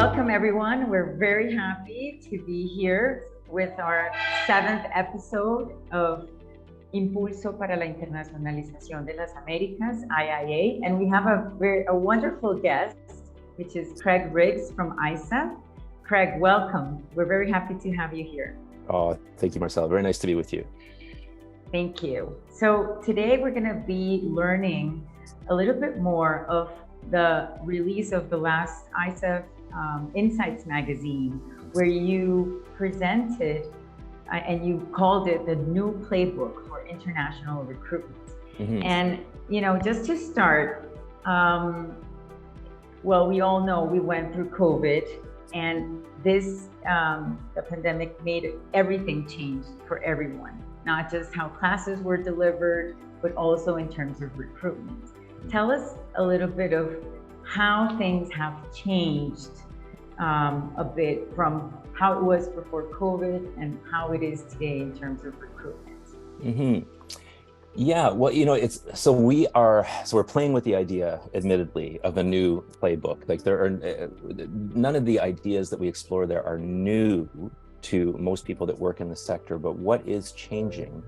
welcome everyone. We're very happy to be here with our 7th episode of Impulso para la Internacionalización de las Américas, IIA. And we have a wonderful guest, which is Craig Riggs from ISA. Craig, welcome. We're very happy to have you here. Oh, thank you, Marcella. Very nice to be with you. Thank you. So today we're going to be learning a little bit more of the release of the last ISA Insights magazine, where you presented and you called it the new playbook for international recruitment. Mm-hmm. And, just to start, well, we all know we went through COVID, and this, the pandemic made everything change for everyone, not just how classes were delivered, but also in terms of recruitment. Tell us a little bit of how things have changed a bit from how it was before COVID and how it is today in terms of recruitment. Mm-hmm. Yeah, well, we're playing with the idea, admittedly, of a new playbook. Like there are none of the ideas that we explore there are new to most people that work in the sector, but what is changing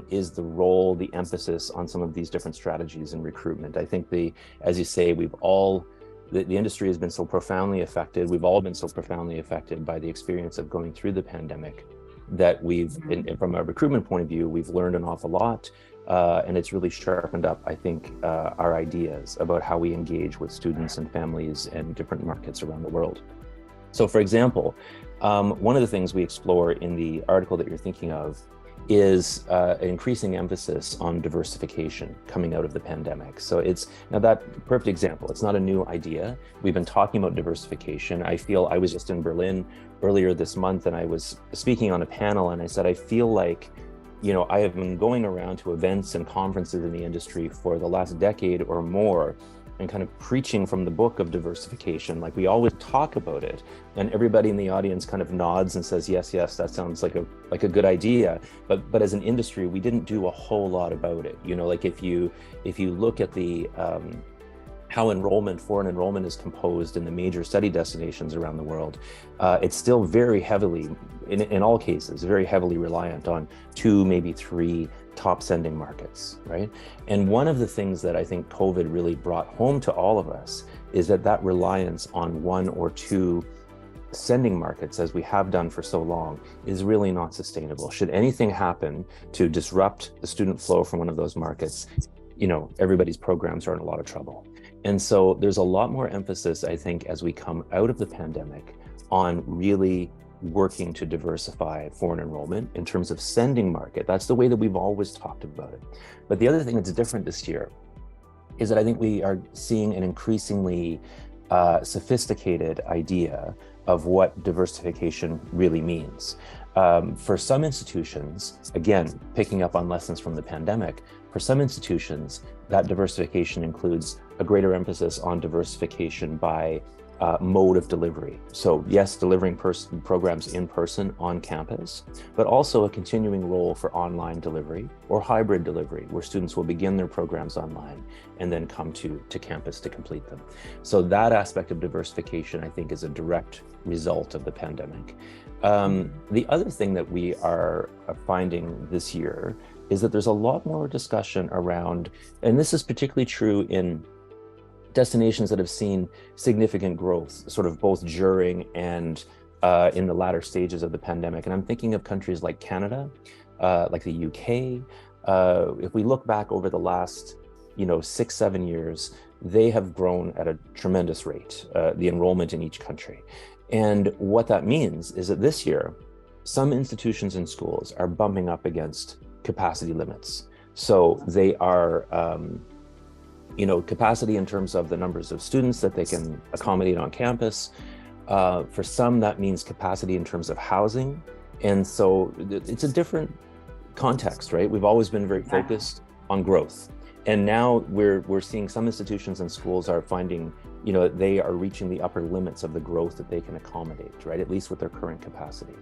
is the role, the emphasis on some of these different strategies in recruitment. I think as you say, the industry has been so profoundly affected. We've all been so profoundly affected by the experience of going through the pandemic that from a recruitment point of view, we've learned an awful lot. And it's really sharpened up, I think, our ideas about how we engage with students and families and different markets around the world. So for example, one of the things we explore in the article that you're thinking of is an increasing emphasis on diversification coming out of the pandemic. So now that perfect example, it's not a new idea. We've been talking about diversification. I was just in Berlin earlier this month, and I was speaking on a panel, and I said, I feel like, I have been going around to events and conferences in the industry for the last decade or more, and kind of preaching from the book of diversification. Like we always talk about it, and everybody in the audience kind of nods and says, yes, that sounds like a good idea. But as an industry, we didn't do a whole lot about it. Like if you look at the how foreign enrollment is composed in the major study destinations around the world, it's still very heavily, in all cases, very heavily reliant on 2, maybe 3 top sending markets, right? And one of the things that I think COVID really brought home to all of us is that reliance on 1 or 2 sending markets, as we have done for so long, is really not sustainable. Should anything happen to disrupt the student flow from one of those markets, everybody's programs are in a lot of trouble. And so there's a lot more emphasis, I think, as we come out of the pandemic on really working to diversify foreign enrollment in terms of sending market. That's the way that we've always talked about it. But the other thing that's different this year is that I think we are seeing an increasingly sophisticated idea of what diversification really means. For some institutions, again, picking up on lessons from the pandemic, for some institutions, that diversification includes a greater emphasis on diversification by mode of delivery. So yes, delivering programs in person on campus, but also a continuing role for online delivery or hybrid delivery, where students will begin their programs online and then come to campus to complete them. So that aspect of diversification, I think, is a direct result of the pandemic. The other thing that we are finding this year is that there's a lot more discussion around, and this is particularly true in destinations that have seen significant growth, sort of both during and in the latter stages of the pandemic. And I'm thinking of countries like Canada, like the UK. If we look back over the last, 6-7 years, they have grown at a tremendous rate, the enrollment in each country. And what that means is that this year, some institutions and schools are bumping up against capacity limits. So they are, capacity in terms of the numbers of students that they can accommodate on campus. For some, that means capacity in terms of housing. And so it's a different context, right? We've always been very focused on growth. And now we're seeing some institutions and schools are finding, they are reaching the upper limits of the growth that they can accommodate, right? At least with their current capacity.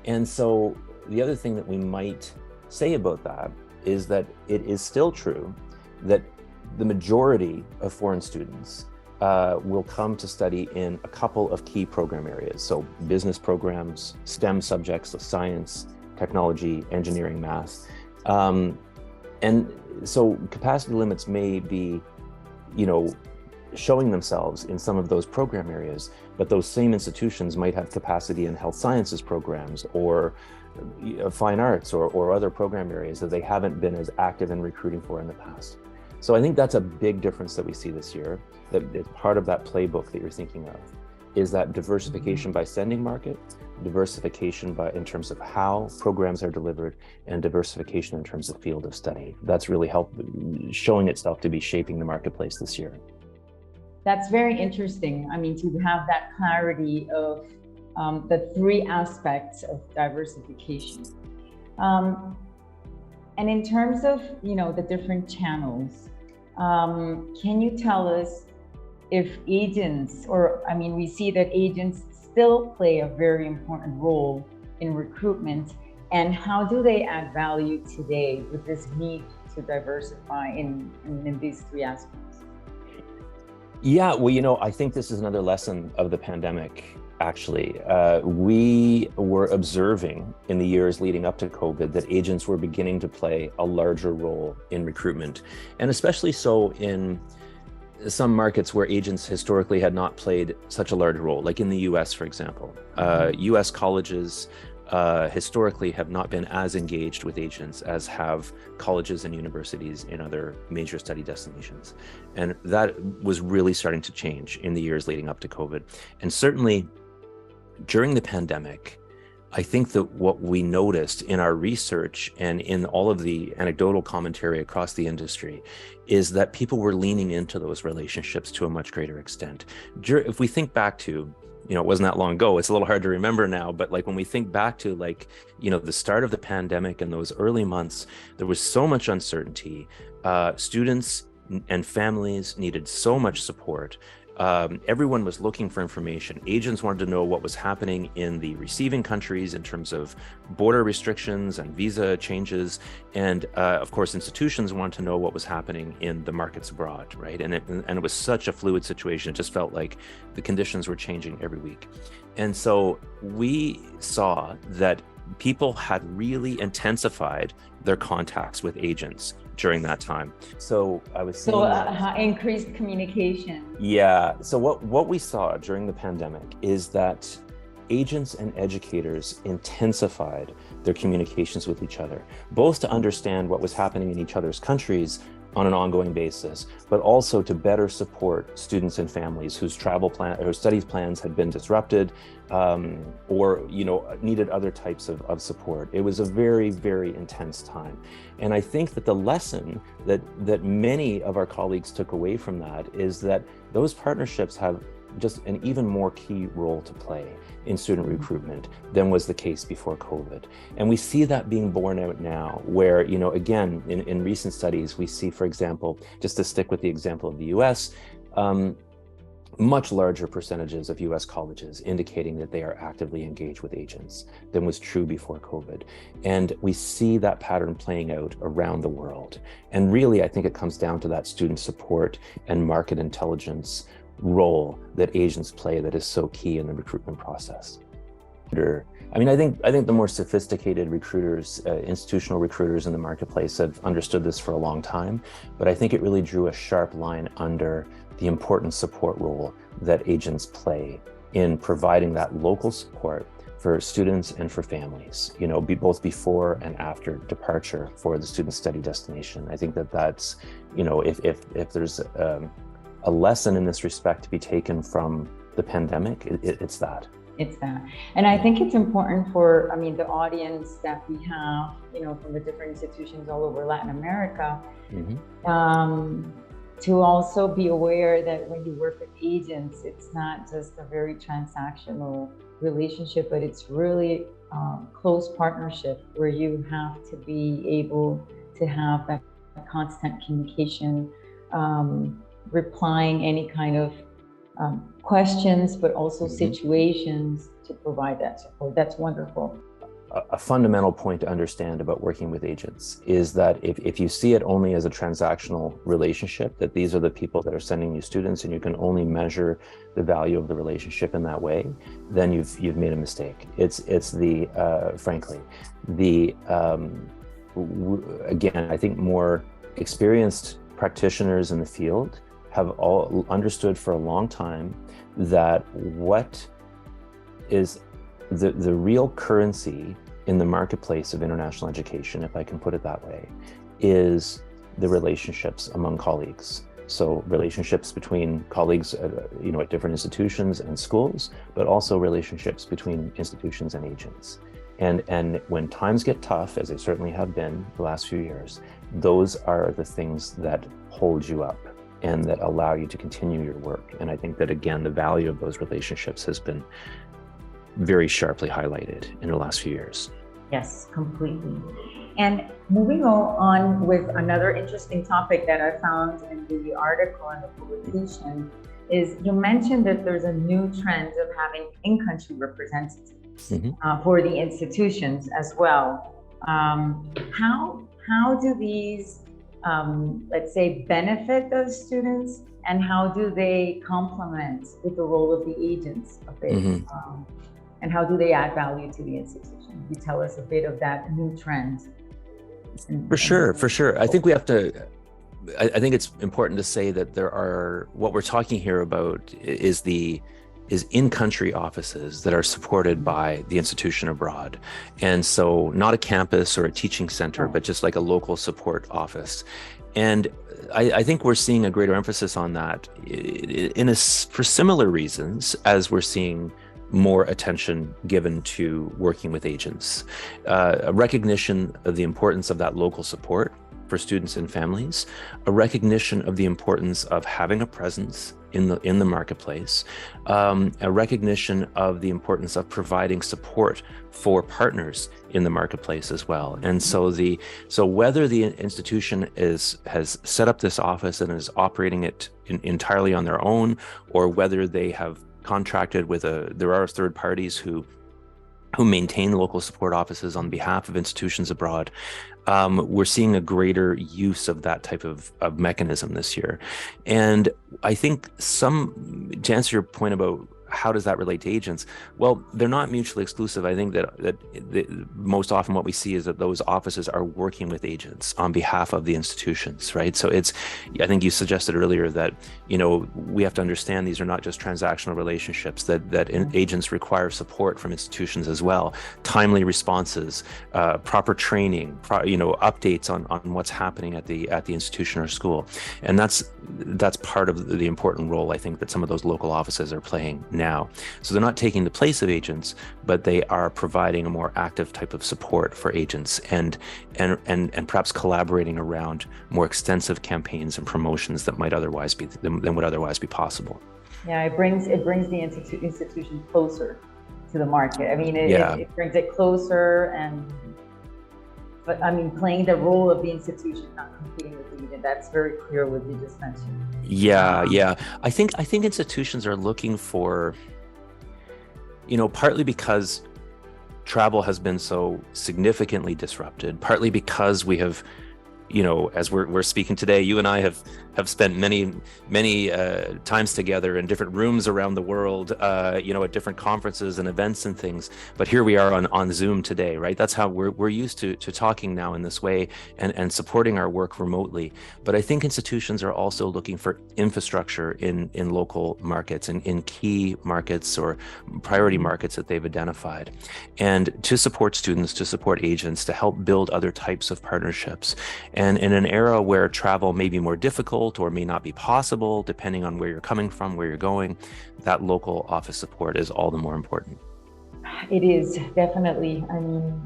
And so the other thing that we might say about that is that it is still true that the majority of foreign students will come to study in a couple of key program areas. So business programs, STEM subjects, so science, technology, engineering, math. And so capacity limits may be, showing themselves in some of those program areas, but those same institutions might have capacity in health sciences programs or fine arts or other program areas that they haven't been as active in recruiting for in the past. So I think that's a big difference that we see this year, that it's part of that playbook that you're thinking of, is that diversification by sending market, diversification in terms of how programs are delivered, and diversification in terms of field of study. That's really showing itself to be shaping the marketplace this year. That's very interesting. I mean, to have that clarity of the three aspects of diversification. And in terms of, the different channels, can you tell us if agents, we see that agents still play a very important role in recruitment, and how do they add value today with this need to diversify in these three aspects? Yeah, well, I think this is another lesson of the pandemic, actually. We were observing in the years leading up to COVID that agents were beginning to play a larger role in recruitment, and especially so in some markets where agents historically had not played such a large role, like in the US, for example. US colleges historically have not been as engaged with agents as have colleges and universities in other major study destinations. And that was really starting to change in the years leading up to COVID. And certainly during the pandemic, I think that what we noticed in our research and in all of the anecdotal commentary across the industry is that people were leaning into those relationships to a much greater extent. If we think back to, it wasn't that long ago, it's a little hard to remember now, but like when we think back to the start of the pandemic and those early months, there was so much uncertainty. Students and families needed so much support. Everyone was looking for information. Agents wanted to know what was happening in the receiving countries in terms of border restrictions and visa changes. And of course, institutions wanted to know what was happening in the markets abroad, right? And it was such a fluid situation. It just felt like the conditions were changing every week. And so we saw that people had really intensified their contacts with agents during that time. So I was seeing increased communication. Yeah. So what we saw during the pandemic is that agents and educators intensified their communications with each other, both to understand what was happening in each other's countries on an ongoing basis, but also to better support students and families whose studies plans had been disrupted, or needed other types of support. It was a very, very intense time. And I think that the lesson that many of our colleagues took away from that is that those partnerships have just an even more key role to play in student recruitment than was the case before COVID. And we see that being borne out now, where, again, in recent studies, we see, for example, just to stick with the example of the US, much larger percentages of US colleges indicating that they are actively engaged with agents than was true before COVID. And we see that pattern playing out around the world. And really, I think it comes down to that student support and market intelligence role that agents play that is so key in the recruitment process. I think the more sophisticated recruiters, institutional recruiters in the marketplace have understood this for a long time, but I think it really drew a sharp line under the important support role that agents play in providing that local support for students and for families, both before and after departure for the student study destination. I think that's, if there's a lesson in this respect to be taken from the pandemic, it's that. It's that. And I think it's important for, the audience that we have, from the different institutions all over Latin America, to also be aware that when you work with agents, it's not just a very transactional relationship, but it's really close partnership where you have to be able to have that constant communication, replying any kind of questions, but also situations to provide that support. That's wonderful. a fundamental point to understand about working with agents is that if you see it only as a transactional relationship, that these are the people that are sending you students and you can only measure the value of the relationship in that way, then you've made a mistake. It's the frankly, the again, I think more experienced practitioners in the field have all understood for a long time that what is the real currency in the marketplace of international education, if I can put it that way, is the relationships among colleagues. So relationships between colleagues, at different institutions and schools, but also relationships between institutions and agents. And when times get tough, as they certainly have been the last few years, those are the things that hold you up and that allow you to continue your work. And I think that, again, the value of those relationships has been very sharply highlighted in the last few years. Yes, completely. And moving on with another interesting topic that I found in the article and the publication is you mentioned that there's a new trend of having in-country representatives for the institutions as well. How do these, let's say, benefit those students, and how do they complement with the role of the agents a bit? And how do they add value to the institution? You tell us a bit of that new trend. For sure. I think we have to, I think it's important to say that what we're talking here about is in-country offices that are supported by the institution abroad. And so not a campus or a teaching center, but just like a local support office. And I think we're seeing a greater emphasis on that for similar reasons as we're seeing more attention given to working with agents. A recognition of the importance of that local support for students and families, a recognition of the importance of having a presence in the marketplace, a recognition of the importance of providing support for partners in the marketplace as well. And so whether the institution has set up this office and is operating it entirely on their own, or whether they have contracted with there are third parties who maintain local support offices on behalf of institutions abroad, we're seeing a greater use of that type of mechanism this year. And I think to answer your point about how does that relate to agents? Well, they're not mutually exclusive. I think that most often what we see is that those offices are working with agents on behalf of the institutions, right? So I think you suggested earlier that, we have to understand these are not just transactional relationships, that agents require support from institutions as well, timely responses, proper training, updates on what's happening at the institution or school. And that's part of the important role, I think, that some of those local offices are playing now. So they're not taking the place of agents, but they are providing a more active type of support for agents and perhaps collaborating around more extensive campaigns and promotions that would otherwise be possible. Yeah, it brings the institution closer to the market. I mean, it brings it closer, but playing the role of the institution, not competing with the agent. That's very clear what you just mentioned. Yeah. I think institutions are looking for, partly because travel has been so significantly disrupted, partly because we have, as we're speaking today, you and I have spent many times together in different rooms around the world, at different conferences and events and things. But here we are on Zoom today, right? That's how we're used to talking now in this way and supporting our work remotely. But I think institutions are also looking for infrastructure in local markets and in key markets or priority markets that they've identified, and to support students, to support agents, to help build other types of partnerships. And in an era where travel may be more difficult or may not be possible, depending on where you're coming from, where you're going, that local office support is all the more important. It is definitely.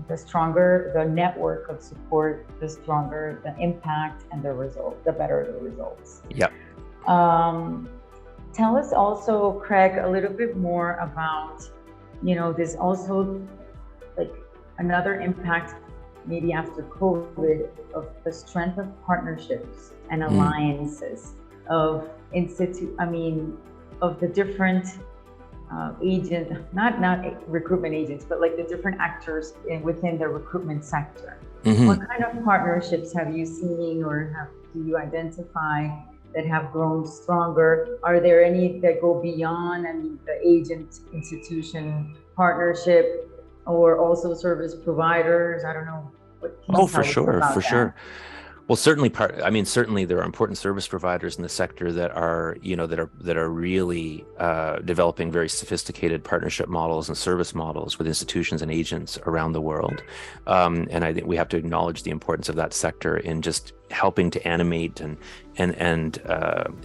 The stronger the network of support, the stronger the impact and the result, the better the results. Yeah. Tell us also, Craig, a little bit more about, this also like another impact maybe after COVID of the strength of partnerships and alliances of the different not recruitment agents, but like the different actors within the recruitment sector. Mm-hmm. What kind of partnerships have you seen or do you identify that have grown stronger? Are there any that go beyond, the agent institution partnership, or also service providers? I don't know. What can you tell us about that? Sure. Well, certainly there are important service providers in the sector that are, that are really developing very sophisticated partnership models and service models with institutions and agents around the world. And I think we have to acknowledge the importance of that sector in just helping to animate and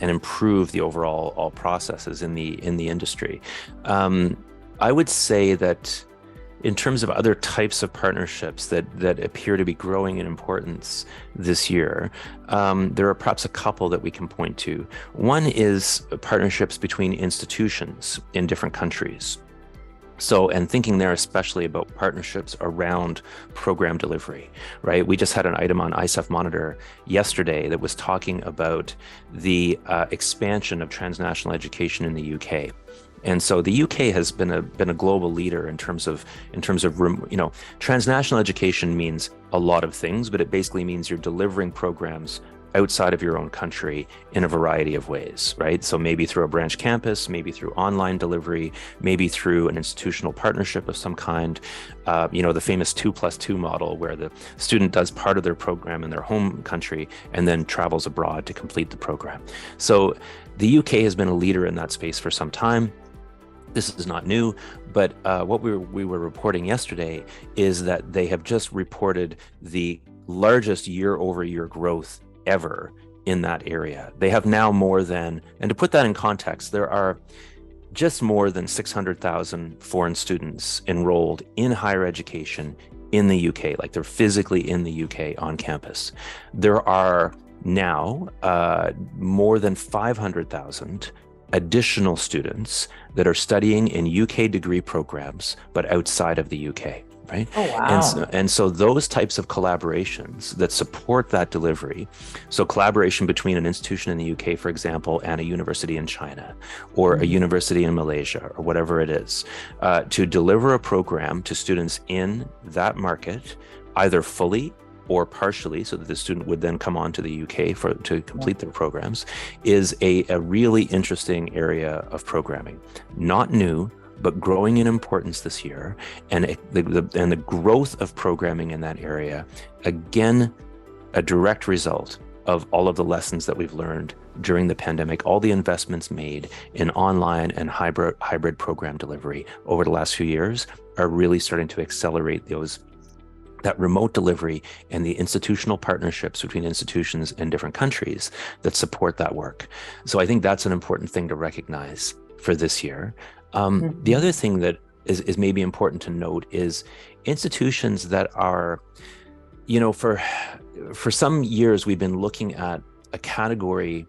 improve the all processes in the industry. I would say that in terms of other types of partnerships that appear to be growing in importance this year, there are perhaps a couple that we can point to. One is partnerships between institutions in different countries. So, and thinking there especially about partnerships around program delivery, right? We just had an item on ISEF Monitor yesterday that was talking about the expansion of transnational education in the UK. And so the UK has been a global leader in terms of transnational education means a lot of things, but it basically means you're delivering programs outside of your own country in a variety of ways, right? So maybe through a branch campus, maybe through online delivery, maybe through an institutional partnership of some kind. The famous 2+2 model where the student does part of their program in their home country and then travels abroad to complete the program. So the UK has been a leader in that space for some time. This is not new, but what we were reporting yesterday is that they have just reported the largest year-over-year growth ever in that area. They have now more than, and to put that in context, there are just more than 600,000 foreign students enrolled in higher education in the UK, like they're physically in the UK on campus. There are now more than 500,000 additional students that are studying in UK degree programs, but outside of the UK, right? Oh, wow. And so those types of collaborations that support that delivery, so collaboration between an institution in the UK, for example, and a university in China, or a university in Malaysia, or whatever it is, to deliver a program to students in that market, either fully or partially, so that the student would then come on to the UK to complete their programs, is a really interesting area of programming. Not new, but growing in importance this year. And the growth of programming in that area, again, a direct result of all of the lessons that we've learned during the pandemic, all the investments made in online and hybrid program delivery over the last few years are really starting to accelerate that remote delivery and the institutional partnerships between institutions in different countries that support that work. So I think that's an important thing to recognize for this year. The other thing that is maybe important to note is institutions that are, for some years we've been looking at a category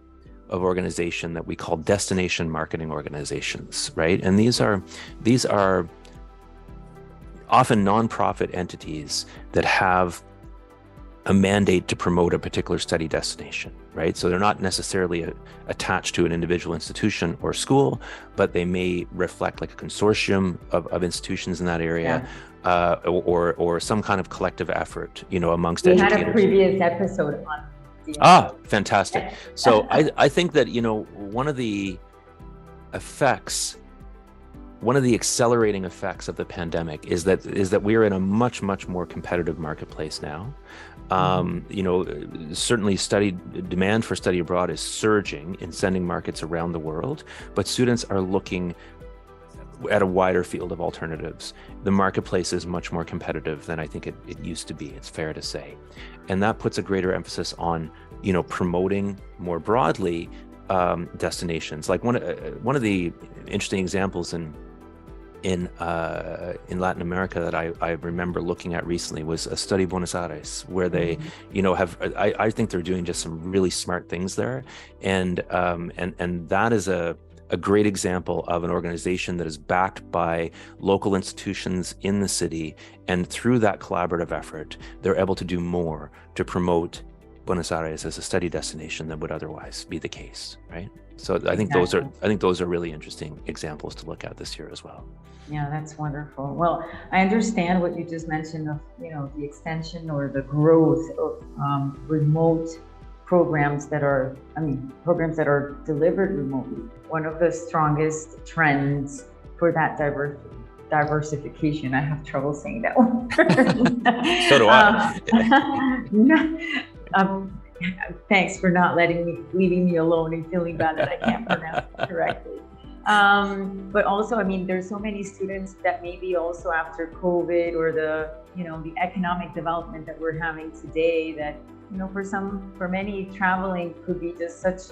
of organization that we call destination marketing organizations, right? And these are often nonprofit entities that have a mandate to promote a particular study destination, right? So they're not necessarily attached to an individual institution or school, but they may reflect like a consortium of institutions in that area, or some kind of collective effort, amongst educators. We had a previous episode on fantastic. So I think that, one of the accelerating effects of the pandemic is that we are in a much more competitive marketplace now. Certainly demand for study abroad is surging in sending markets around the world, but students are looking at a wider field of alternatives. The marketplace is much more competitive than I think it used to be, it's fair to say. And that puts a greater emphasis on, promoting more broadly destinations. Like one of the interesting examples in Latin America that I remember looking at recently was a study Buenos Aires, where they, I think they're doing just some really smart things there, and that is a great example of an organization that is backed by local institutions in the city, and through that collaborative effort, they're able to do more to promote Buenos Aires as a study destination than would otherwise be the case, right? So I think those are really interesting examples to look at this year as well. Yeah, that's wonderful. Well, I understand what you just mentioned of, the extension or the growth of remote programs that are delivered remotely. One of the strongest trends for that diversification. I have trouble saying that word. So do I. Thanks for not leaving me alone and feeling bad that I can't pronounce it correctly. But also, there's so many students that maybe also after COVID or the economic development that we're having today, that for many, traveling could be just such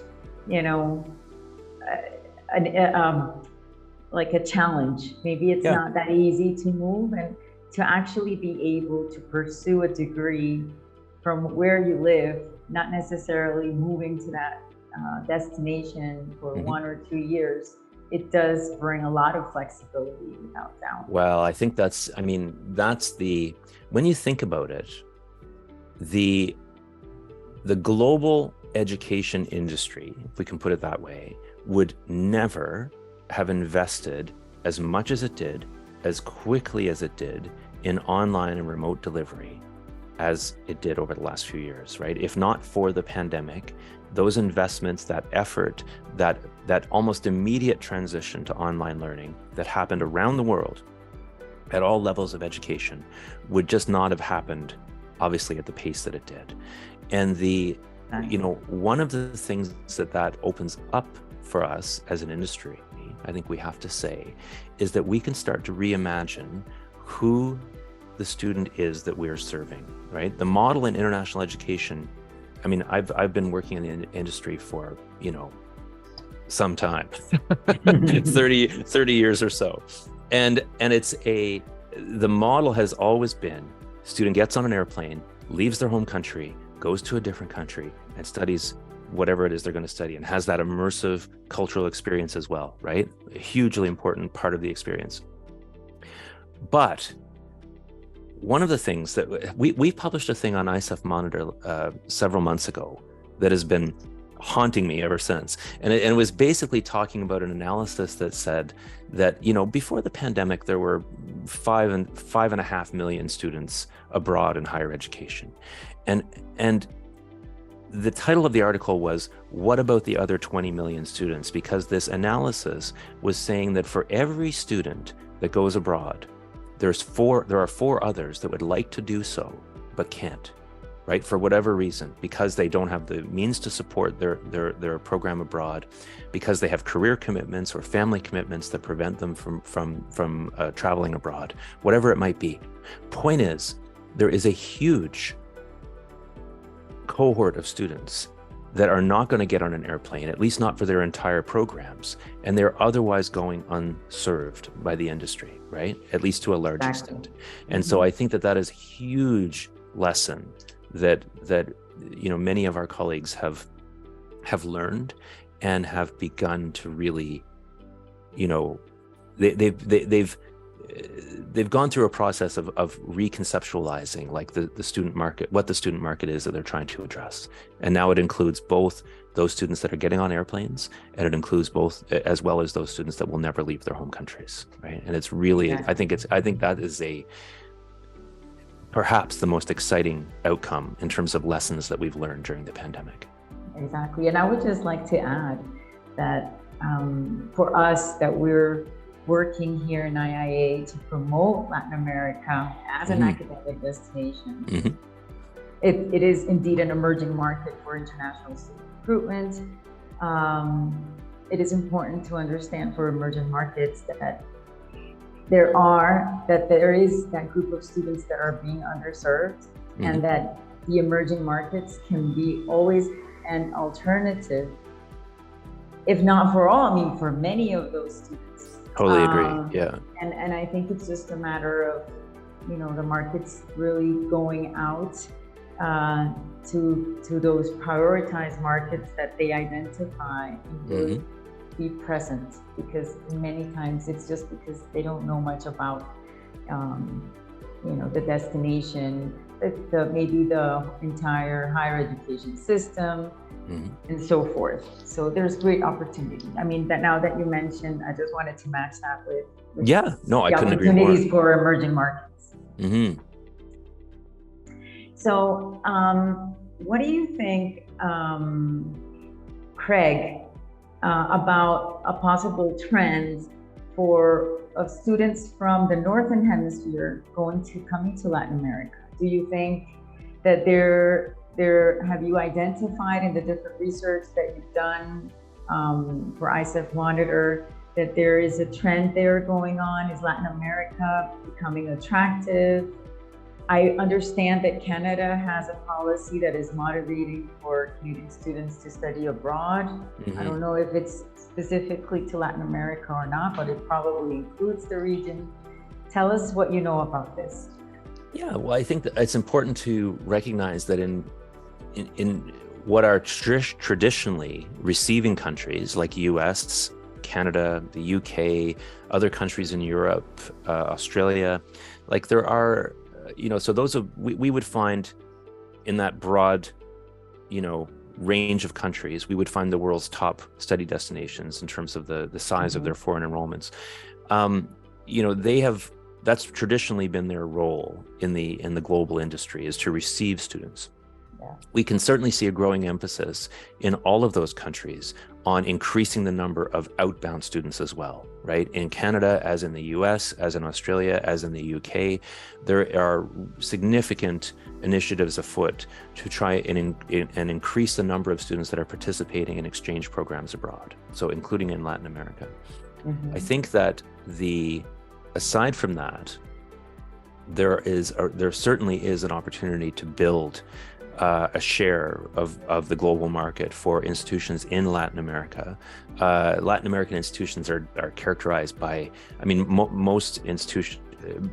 like a challenge. Maybe it's not that easy to move, and to actually be able to pursue a degree from where you live, not necessarily moving to that destination for 1 or 2 years. It does bring a lot of flexibility, without doubt. Well, I think when you think about it, the global education industry, if we can put it that way, would never have invested as much as it did, as quickly as it did, in online and remote delivery as it did over the last few years, right? If not for the pandemic, those investments, that effort, that almost immediate transition to online learning that happened around the world at all levels of education would just not have happened, obviously, at the pace that it did. And one of the things that opens up for us as an industry, I think we have to say, is that we can start to reimagine who the student is that we're serving, right? The model in international education, I've been working in the industry for, some time, 30 years or so. And the model has always been, student gets on an airplane, leaves their home country, goes to a different country, and studies whatever it is they're going to study, and has that immersive cultural experience as well, right? A hugely important part of the experience. But one of the things that we published a thing on ISEF Monitor several months ago that has been haunting me ever since. And it was basically talking about an analysis that said that, before the pandemic, there were 5.5 million students abroad in higher education. And the title of the article was, "What about the other 20 million students?" Because this analysis was saying that for every student that goes abroad, there are 4 others that would like to do so, but can't, right? For whatever reason, because they don't have the means to support their program abroad, because they have career commitments or family commitments that prevent them from traveling abroad, whatever it might be. Point is, there is a huge cohort of students that are not going to get on an airplane, at least not for their entire programs, and they're otherwise going unserved by the industry, right? At least to a large extent. And so I think that is a huge lesson that many of our colleagues have learned and have begun to really, they've gone through a process of reconceptualizing, like the student market, what the student market is that they're trying to address. And now it includes both those students that are getting on airplanes, and it includes both, as well as those students that will never leave their home countries, right? And it's really, I think that is perhaps the most exciting outcome in terms of lessons that we've learned during the pandemic. Exactly. And I would just like to add that for us, that we're working here in IIA to promote Latin America as an academic destination. It is indeed an emerging market for international student recruitment. It is important to understand for emerging markets that there is that group of students that are being underserved, and that the emerging markets can be always an alternative, if not for all, for many of those students. Totally agree. Yeah. And I think it's just a matter of, the markets really going out to those prioritized markets that they identify and really be present, because many times it's just because they don't know much about, the destination. maybe the entire higher education system, and so forth. So there's great opportunity. I mean, that now that you mentioned, I just wanted to match that with I couldn't agree more. Opportunities for emerging markets. So what do you think, Craig, about a possible trend of students from the Northern Hemisphere coming to Latin America? Do you think that have you identified in the different research that you've done for ISEF Monitor that there is a trend there going on? Is Latin America becoming attractive? I understand that Canada has a policy that is motivating for Canadian students to study abroad. I don't know if it's specifically to Latin America or not, but it probably includes the region. Tell us what you know about this. Yeah, well, I think that it's important to recognize that in what are traditionally receiving countries like US, Canada, the UK, other countries in Europe, Australia, like there are, so we would find in that broad, range of countries, we would find the world's top study destinations in terms of the size of their foreign enrollments. That's traditionally been their role in the global industry, is to receive students. We can certainly see a growing emphasis in all of those countries on increasing the number of outbound students as well, right? In Canada, as in the US, as in Australia, as in the UK, there are significant initiatives afoot to try and increase the number of students that are participating in exchange programs abroad, so including in Latin America. I think that aside from that, there certainly is an opportunity to build a share of the global market for institutions in Latin America. Latin American institutions are characterized by,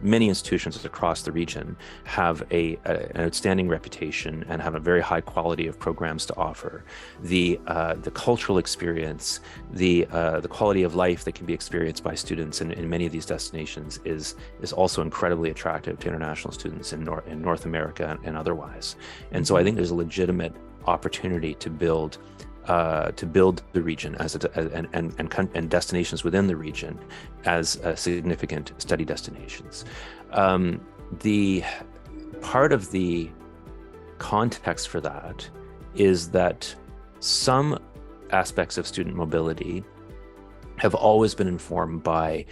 many institutions across the region have an outstanding reputation and have a very high quality of programs to offer. The cultural experience, the quality of life that can be experienced by students in many of these destinations is also incredibly attractive to international students in North America and otherwise. And so I think there's a legitimate opportunity to build the region and destinations within the region as significant study destinations. The part of the context for that is that some aspects of student mobility have always been informed by,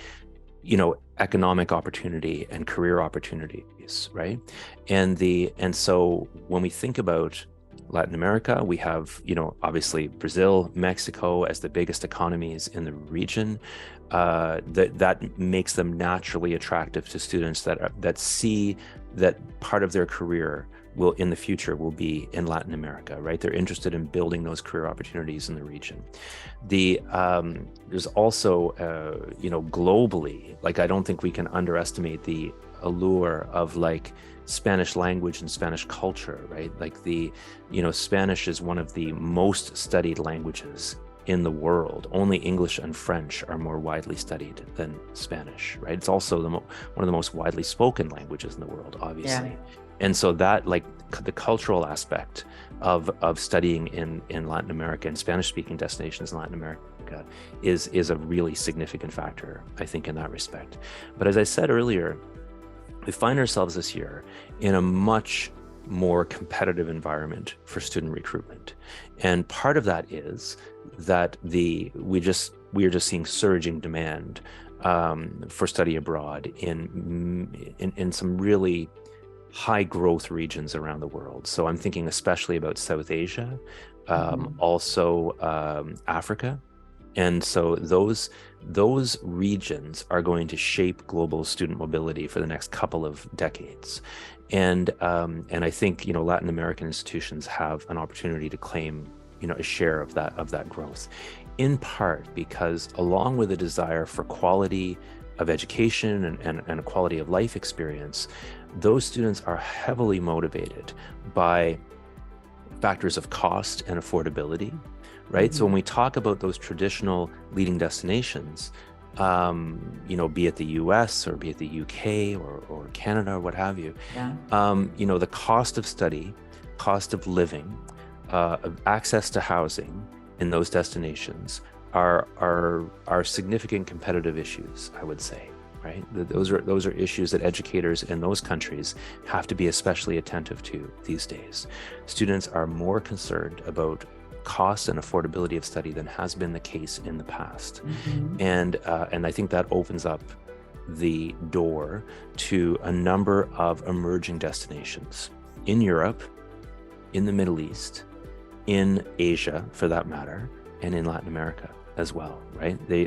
economic opportunity and career opportunities, right? And so when we think about Latin America, we have, obviously Brazil, Mexico as the biggest economies in the region. That makes them naturally attractive to students that see that part of their career in the future will be in Latin America, right? They're interested in building those career opportunities in the region. There's also, globally, I don't think we can underestimate the allure of Spanish language and Spanish culture, right? Spanish is one of the most studied languages in the world. Only English and French are more widely studied than Spanish, right? It's also one of the most widely spoken languages in the world, obviously. Yeah. And so that, the cultural aspect of studying in Latin America and Spanish-speaking destinations in Latin America is a really significant factor, I think, in that respect. But as I said earlier, we find ourselves this year in a much more competitive environment for student recruitment. And part of that is that we are just seeing surging demand for study abroad in some really high growth regions around the world. So I'm thinking especially about South Asia, also Africa. And so those regions are going to shape global student mobility for the next couple of decades. And I think, Latin American institutions have an opportunity to claim, a share of that growth, in part because along with a desire for quality of education and a quality of life experience, those students are heavily motivated by factors of cost and affordability, right? So when we talk about those traditional leading destinations, be it the US or be it the UK or Canada or what have you. Yeah. The cost of study, cost of living, access to housing in those destinations are significant competitive issues, I would say, right? Those are issues that educators in those countries have to be especially attentive to these days. Students are more concerned about cost and affordability of study than has been the case in the past. And I think that opens up the door to a number of emerging destinations in Europe, in the Middle East, in Asia for that matter, and in Latin America as well, right? I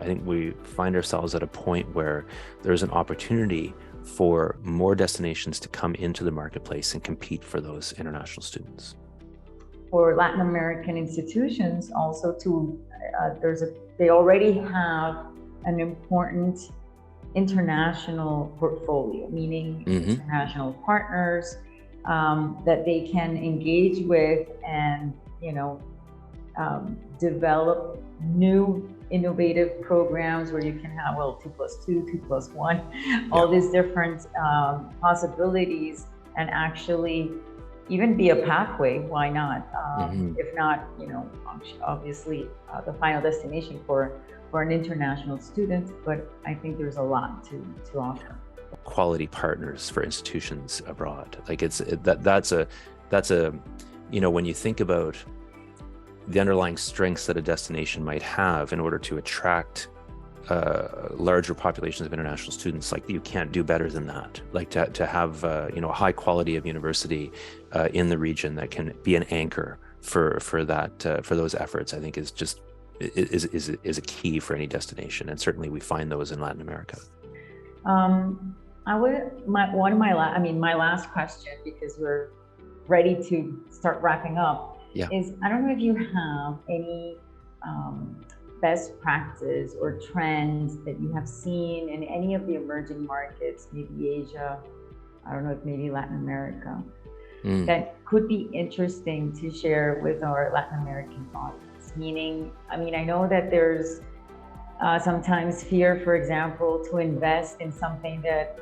think we find ourselves at a point where there's an opportunity for more destinations to come into the marketplace and compete for those international students. For Latin American institutions also they already have an important international portfolio, meaning international partners that they can engage with and develop new innovative programs where you can have 2+2, 2+1, all these different possibilities, and actually even be a pathway. Why not? If not, obviously the final destination for an international student, but I think there's a lot to offer. Quality partners for institutions abroad. Like that's a when you think about the underlying strengths that a destination might have in order to attract larger populations of international students, like you can't do better than that. Like to have a high quality of university in the region that can be an anchor for those efforts, I think is a key for any destination, and certainly we find those in Latin America. My last question, because we're ready to start wrapping up, is I don't know if you have any best practice or trends that you have seen in any of the emerging markets, maybe Asia, I don't know if maybe Latin America, that could be interesting to share with our Latin American audience. Meaning, I know that there's sometimes fear, for example, to invest in something that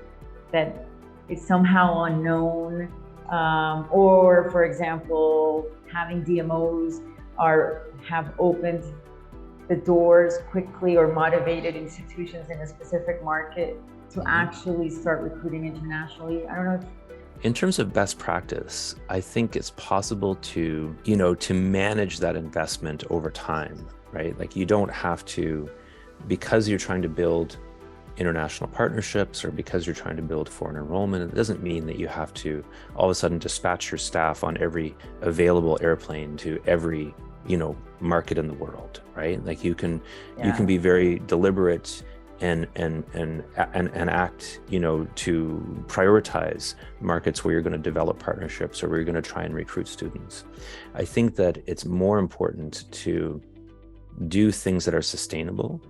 is somehow unknown, or for example, having DMOs have opened the doors quickly or motivated institutions in a specific market to actually start recruiting internationally. I don't know if... In terms of best practice, I think it's possible to manage that investment over time, right? Like you don't have to, because you're trying to build international partnerships or because you're trying to build foreign enrollment, it doesn't mean that you have to all of a sudden dispatch your staff on every available airplane to every market in the world, right? Like you can be very deliberate and act to prioritize markets where you're going to develop partnerships or where you're going to try and recruit students. I think that it's more important to do things that are sustainable,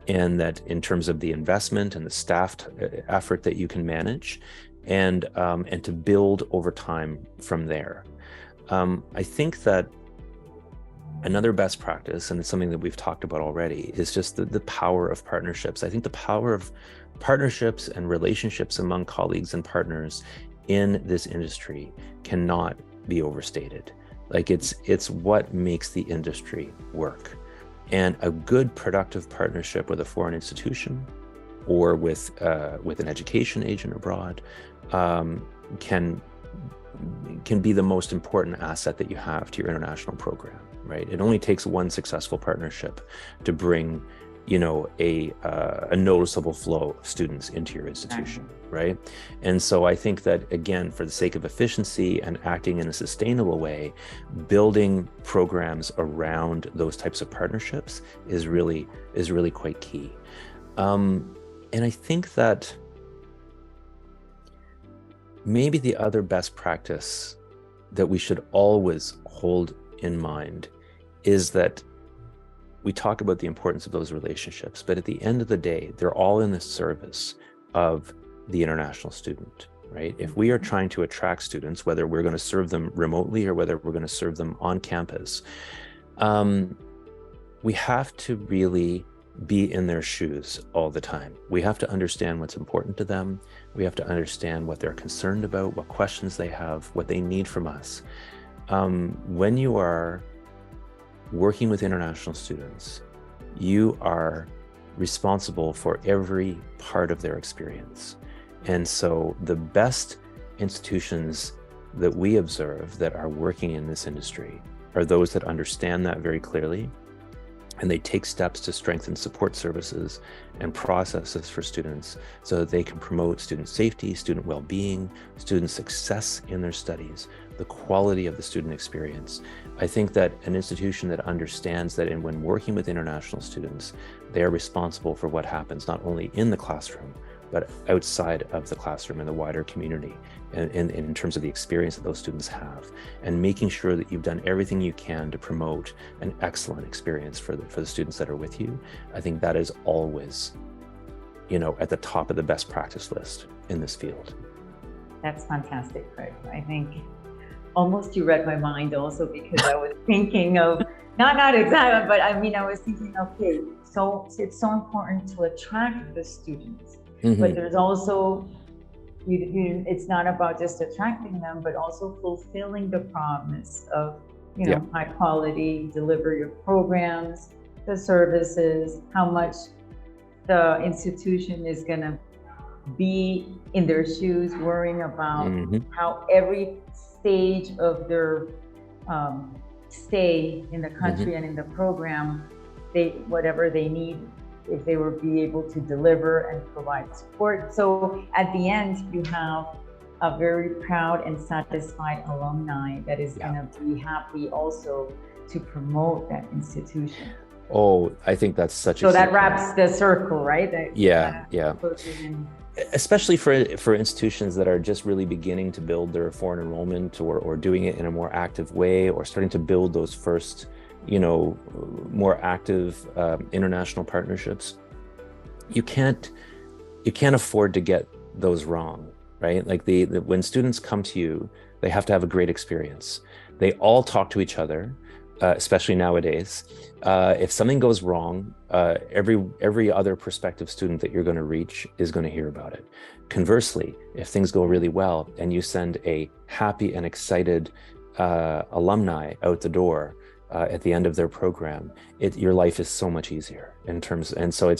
and that in terms of the investment and the staffed effort that you can manage, and to build over time from there. I think that another best practice, and it's something that we've talked about already, is just the power of partnerships. I think the power of partnerships and relationships among colleagues and partners in this industry cannot be overstated. Like it's what makes the industry work. And a good productive partnership with a foreign institution or with an education agent abroad can be the most important asset that you have to your international program, right? It only takes one successful partnership to bring a noticeable flow of students into your institution, right? And so I think that, again, for the sake of efficiency and acting in a sustainable way, building programs around those types of partnerships is really quite key. And I think that maybe the other best practice that we should always hold in mind is that we talk about the importance of those relationships, but at the end of the day, they're all in the service of the international student, right? If we are trying to attract students, whether we're going to serve them remotely or whether we're going to serve them on campus, we have to really be in their shoes all the time. We have to understand what's important to them. We have to understand what they're concerned about, what questions they have, what they need from us. When you are working with international students, you are responsible for every part of their experience. And so the best institutions that we observe that are working in this industry are those that understand that very clearly, and they take steps to strengthen support services and processes for students so that they can promote student safety, student well-being, student success in their studies, the quality of the student experience. I think that an institution that understands that when working with international students, they are responsible for what happens not only in the classroom, but outside of the classroom in the wider community, and in terms of the experience that those students have, and making sure that you've done everything you can to promote an excellent experience for the students that are with you. I think that is always, at the top of the best practice list in this field. That's fantastic, Craig. I think almost you read my mind also, because I was thinking of, not exactly, but I was thinking, okay, so it's so important to attract the students. Mm-hmm. But there's also, it's not about just attracting them, but also fulfilling the promise of, high quality delivery of programs, the services, how much the institution is going to be in their shoes, worrying about how every stage of their stay in the country and in the program, whatever they need, if they will be able to deliver and provide support. So at the end, you have a very proud and satisfied alumni that is going to be happy also to promote that institution. Oh, I think that's such so that wraps the circle, right? Especially for institutions that are just really beginning to build their foreign enrollment, or doing it in a more active way, or starting to build those first more active international partnerships. You can't afford to get those wrong, right? Like when students come to you, they have to have a great experience. They all talk to each other, especially nowadays. If something goes wrong, every other prospective student that you're going to reach is going to hear about it. Conversely, if things go really well and you send a happy and excited alumni out the door at the end of their program, your life is so much easier and so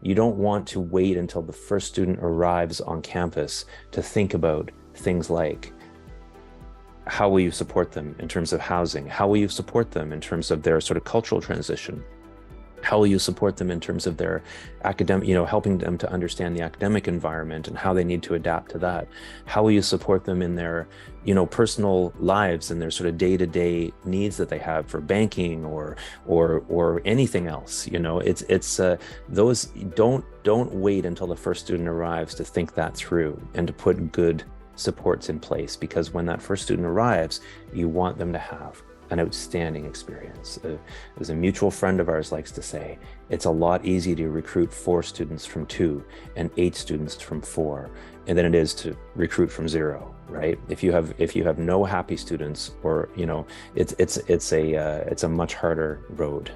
you don't want to wait until the first student arrives on campus to think about things like, how will you support them in terms of housing? How will you support them in terms of their sort of cultural transition? How will you support them in terms of their academic, helping them to understand the academic environment and how they need to adapt to that? How will you support them in their, personal lives and their sort of day-to-day needs that they have for banking or anything else? Those don't wait until the first student arrives to think that through and to put good supports in place, because when that first student arrives, you want them to have an outstanding experience. As a mutual friend of ours likes to say, it's a lot easier to recruit 4 students from 2 and 8 students from 4 than it is to recruit from 0, right? If you have no happy students, or it's a much harder road.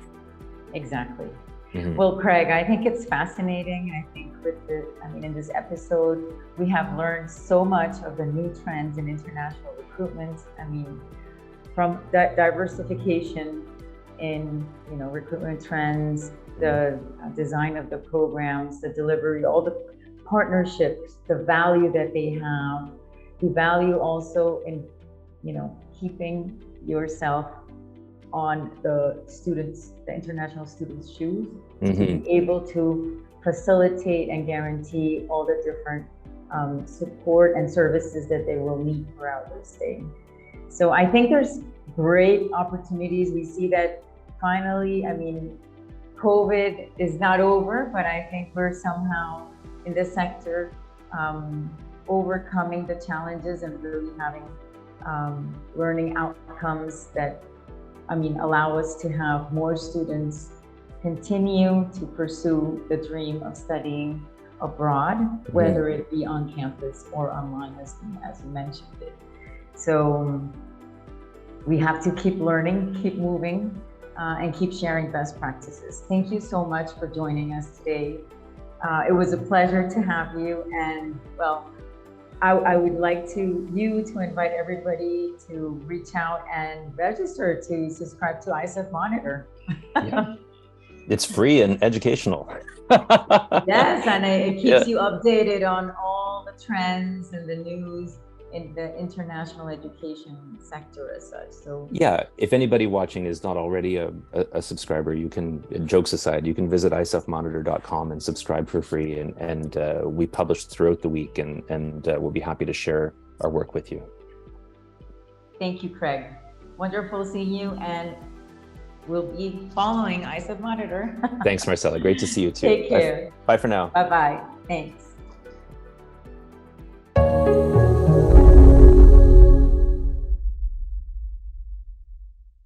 Exactly. Mm-hmm. Well, Craig, I think it's fascinating. I think in this episode, we have learned so much of the new trends in international recruitment. From that diversification in recruitment trends, the design of the programs, the delivery, all the partnerships, the value that they have, the value also in keeping yourself on the international students' shoes, to be able to facilitate and guarantee all the different support and services that they will need throughout their stay. So I think there's great opportunities. We see that finally, COVID is not over, but I think we're somehow in this sector overcoming the challenges and really having learning outcomes that allow us to have more students continue to pursue the dream of studying abroad, whether it be on campus or online, as you mentioned it. So we have to keep learning, keep moving, and keep sharing best practices. Thank you so much for joining us today. It was a pleasure to have you, and well, I would like you to invite everybody to reach out and register to subscribe to ISEF Monitor. Yeah. It's free and educational. Yes, and it keeps you updated on all the trends and the news in the international education sector as such. So yeah, if anybody watching is not already a subscriber, you can, jokes aside, you can visit isefmonitor.com and subscribe for free, and we publish throughout the week, and we'll be happy to share our work with you. Thank you, Craig. Wonderful seeing you, and we'll be following ISEF Monitor. Thanks, Marcella. Great to see you too. Take care. Bye for now. Bye-bye. Thanks.